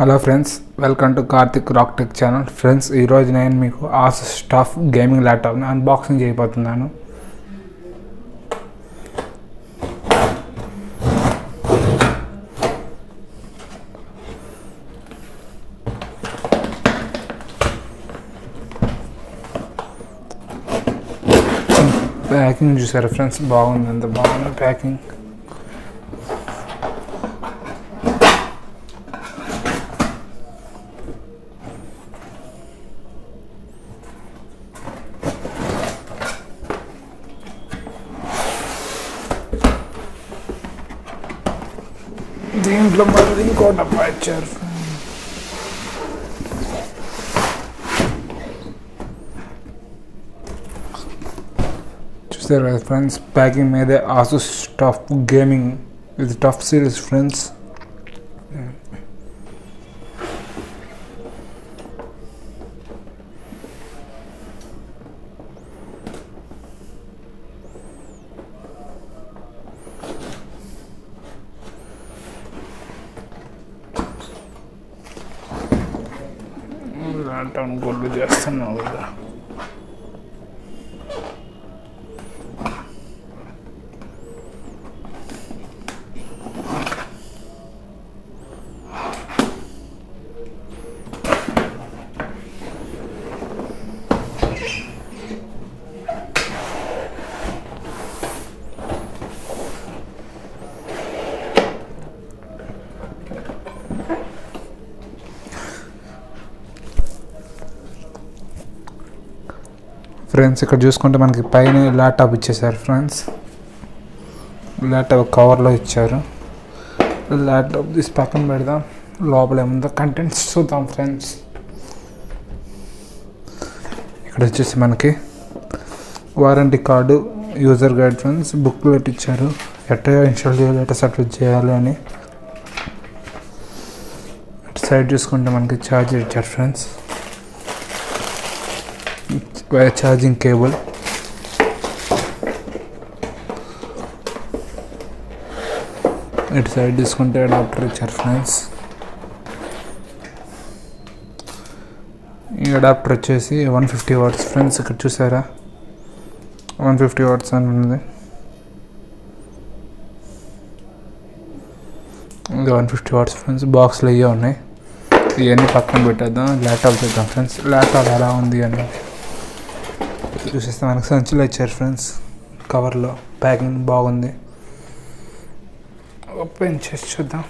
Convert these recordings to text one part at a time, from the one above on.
Hello friends, welcome to Karthik rock tech channel. Friends, ఈరోజు నేను మీకు ఆసస్ టఫ్ గేమింగ్ ల్యాప్టాప్ని అన్బాక్సింగ్ చేయబోతున్నాను. ప్యాకింగ్ చూసారా ఫ్రెండ్స్, బాగుంది, ఎంత బాగుంది ప్యాకింగ్. దీంట్లో మరి ఇంకో డబ్బా ఇచ్చారు. చూసారు కదా ఫ్రెండ్స్, ప్యాకింగ్ మీదే ఆసూస్ టఫ్ గేమింగ్, ఇది టఫ్ సిరీస్ ఫ్రెండ్స్. లాంటౌన్ గోల్డ్ చేస్తున్నావు కదా. ఫ్రెండ్స్, ఇక్కడ చూసుకుంటే మనకి పైన ల్యాప్టాప్ ఇచ్చేసారు ఫ్రెండ్స్. ల్యాప్టాప్ కవర్లో ఇచ్చారు. ల్యాప్టాప్ తీసి పక్కన పెడదాం, లోపల ఏముందో కంటెంట్స్ చూద్దాం ఫ్రెండ్స్. ఇక్కడ వచ్చేసి మనకి warranty card, user guide friends, booklet ఇచ్చారు, ఎట్లా ఇన్స్టాల్ చేయాలి, ఎట్లా సెటిల్ చేయాలి అని. అటు సైడ్ చూసుకుంటే మనకి ఛార్జర్ ఇచ్చారు ఫ్రెండ్స్, ఛార్జింగ్ కేబుల్. ఇటు సైడ్ తీసుకుంటే అడాప్టర్ ఇచ్చారు ఫ్రెండ్స్. ఈ అడాప్టర్ వచ్చేసి 150 వాట్స్ ఫ్రెండ్స్. ఇక్కడ చూసారా 150 వాట్స్ అని ఉంది. ఇది 150 వాట్స్ ఫ్రెండ్స్. బాక్స్లో ఇవే ఉన్నాయి, ఇవన్నీ పక్కన పెట్టేద్దాం. ల్యాప్టాప్ చూద్దాం ఫ్రెండ్స్, ల్యాప్టాప్ ఎలా ఉంది అని చూసేస్తే మనకు సంచిలో ఇచ్చారు ఫ్రెండ్స్. కవర్లో ప్యాకింగ్ బాగుంది. ఓపెన్ చేసి చూద్దాం.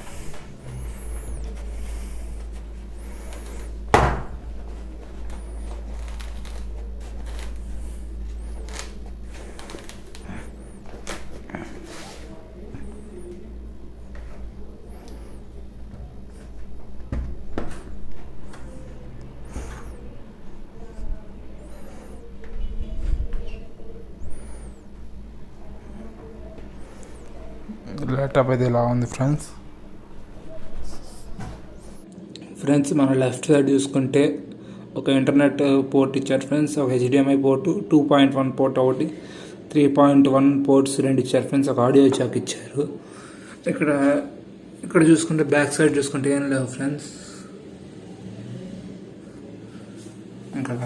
ల్యాప్టాప్ అయితే ఇలా ఉంది ఫ్రెండ్స్. మన లెఫ్ట్ సైడ్ చూసుకుంటే ఒక ఇంటర్నెట్ పోర్ట్ ఇచ్చారు ఫ్రెండ్స్, ఒక HDMI పోర్టు, 2.1 పోర్ట్ ఒకటి, 3.1 పోర్ట్స్ రెండు ఇచ్చారు ఫ్రెండ్స్, ఒక ఆడియో జాక్ ఇచ్చారు. ఇక్కడ చూసుకుంటే బ్యాక్ సైడ్ చూసుకుంటే ఏం లేవు ఫ్రెండ్స్. ఇక్కడ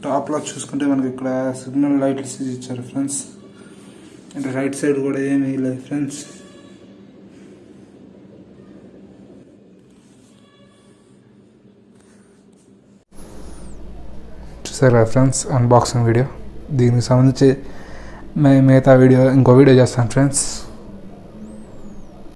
టాప్లో చూసుకుంటే మనకి ఇక్కడ సిగ్నల్ లైట్స్ ఇచ్చారు ఫ్రెండ్స్. అంటే రైట్ సైడ్ కూడా ఏమీ లేదు ఫ్రెండ్స్. చూసారా ఫ్రెండ్స్ అన్బాక్సింగ్ వీడియో. దీనికి సంబంధించి మిగతా వీడియో ఇంకో వీడియో చేస్తాను ఫ్రెండ్స్.